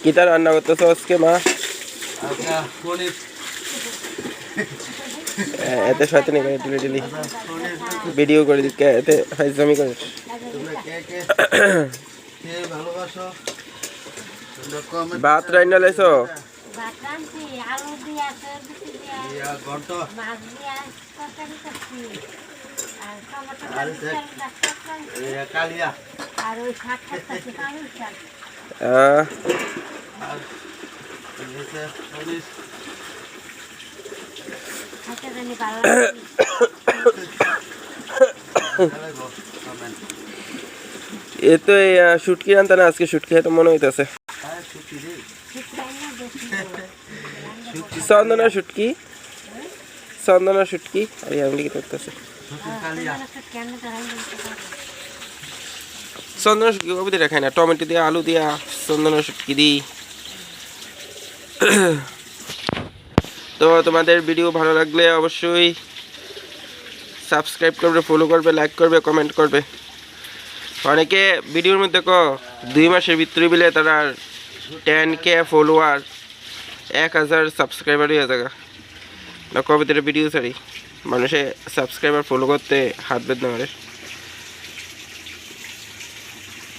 কিতা রান্না করতেছো আজকে মা? এতে শয়তানি করে ডিলি ভিডিও করে দিকে এতে ফাইজলামি করে। ভাত রান্না লাইছো? এ তো শুটকি রান্তা না আজকে শুটকি তো মনে হইতেছে চন্দনা শুটকি আরে আমি কি করতেছে চন্দনা শুটকি কবে দিয়ে খাই না টমেটো দিয়া আলু দিয়া চন্দনা শুটকি দিই। তো তোমাদের ভিডিও ভালো লাগলে অবশ্যই সাবস্ক্রাইব করবে, ফলো করবে, লাইক করবে, কমেন্ট করবে। অনেকে ভিডিওর মধ্যে 2 মাসের ভিতরে বিলে তারা 10K ফলোয়ার 1000 সাবস্ক্রাইবার হয়ে যাবে না। কবে ভিডিও ছাড়ি মানুষে সাবস্ক্রাইবার ফলো করতে হাত বেঁধে মারে।